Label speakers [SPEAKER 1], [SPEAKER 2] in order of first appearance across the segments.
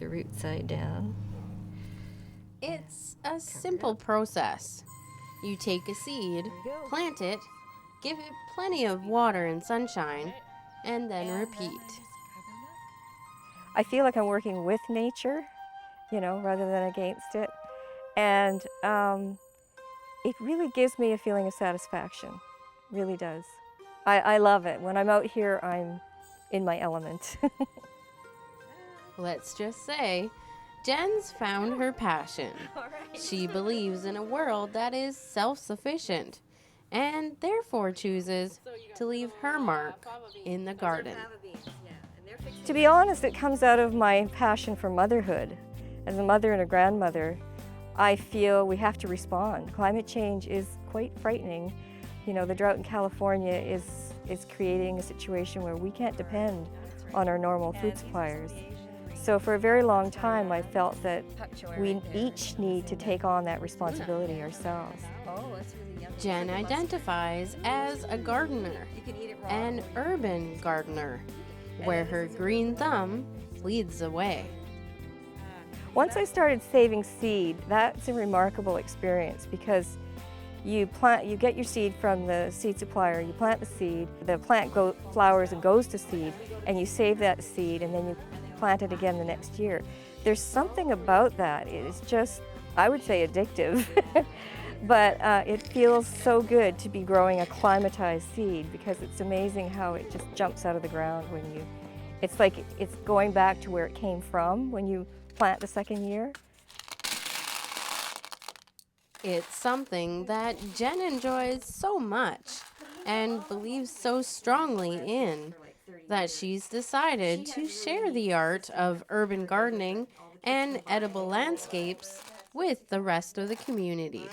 [SPEAKER 1] the root side down.
[SPEAKER 2] It's a simple process. You take a seed, plant it, give it plenty of water and sunshine, and then repeat.
[SPEAKER 3] I feel like I'm working with nature, rather than against it. And it really gives me a feeling of satisfaction, really does. I love it. When I'm out here, I'm in my element.
[SPEAKER 2] Let's just say, Jen's found her passion. She believes in a world that is self-sufficient and therefore chooses to leave her mark in the garden.
[SPEAKER 3] To be honest, it comes out of my passion for motherhood. As a mother and a grandmother, I feel we have to respond. Climate change is quite frightening. The drought in California is creating a situation where we can't depend on our normal food suppliers. So for a very long time, I felt that we each need to take on that responsibility ourselves.
[SPEAKER 2] Jen identifies as a gardener, an urban gardener, where her green thumb leads the way.
[SPEAKER 3] Once I started saving seed, that's a remarkable experience because you get your seed from the seed supplier, you plant the seed, the plant flowers and goes to seed, and you save that seed and then you plant it again the next year. There's something about that. It's just, I would say, addictive. But it feels so good to be growing a climatized seed because it's amazing how it just jumps out of the ground it's like it's going back to where it came from when you plant the second year.
[SPEAKER 2] It's something that Jen enjoys so much and believes so strongly in that she's decided to share the art of urban gardening and edible landscapes with the rest of the community.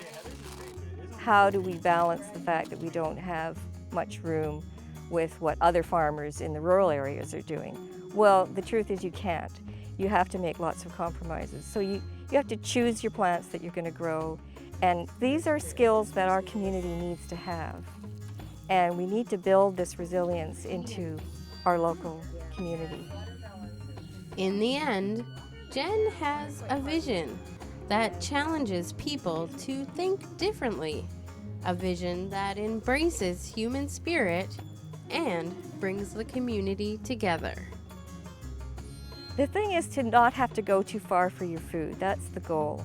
[SPEAKER 3] How do we balance the fact that we don't have much room with what other farmers in the rural areas are doing? Well, the truth is you can't. You have to make lots of compromises. So you have to choose your plants that you're going to grow. And these are skills that our community needs to have. And we need to build this resilience into our local community.
[SPEAKER 2] In the end, Jen has a vision that challenges people to think differently, a vision that embraces human spirit and brings the community together.
[SPEAKER 3] The thing is to not have to go too far for your food. That's the goal.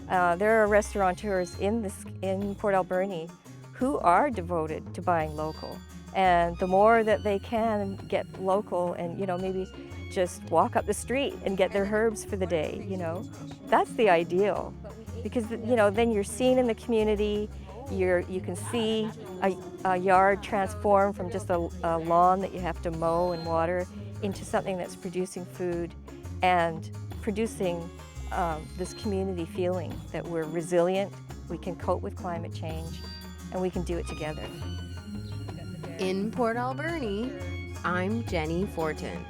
[SPEAKER 3] There are restaurateurs in Port Alberni who are devoted to buying local. And the more that they can get local and, maybe just walk up the street and get their herbs for the day, that's the ideal. Because, then you're seen in the community, you can see a yard transform from just a lawn that you have to mow and water into something that's producing food and producing this community feeling that we're resilient, we can cope with climate change, and we can do it together.
[SPEAKER 2] In Port Alberni, I'm Jenny Fortin.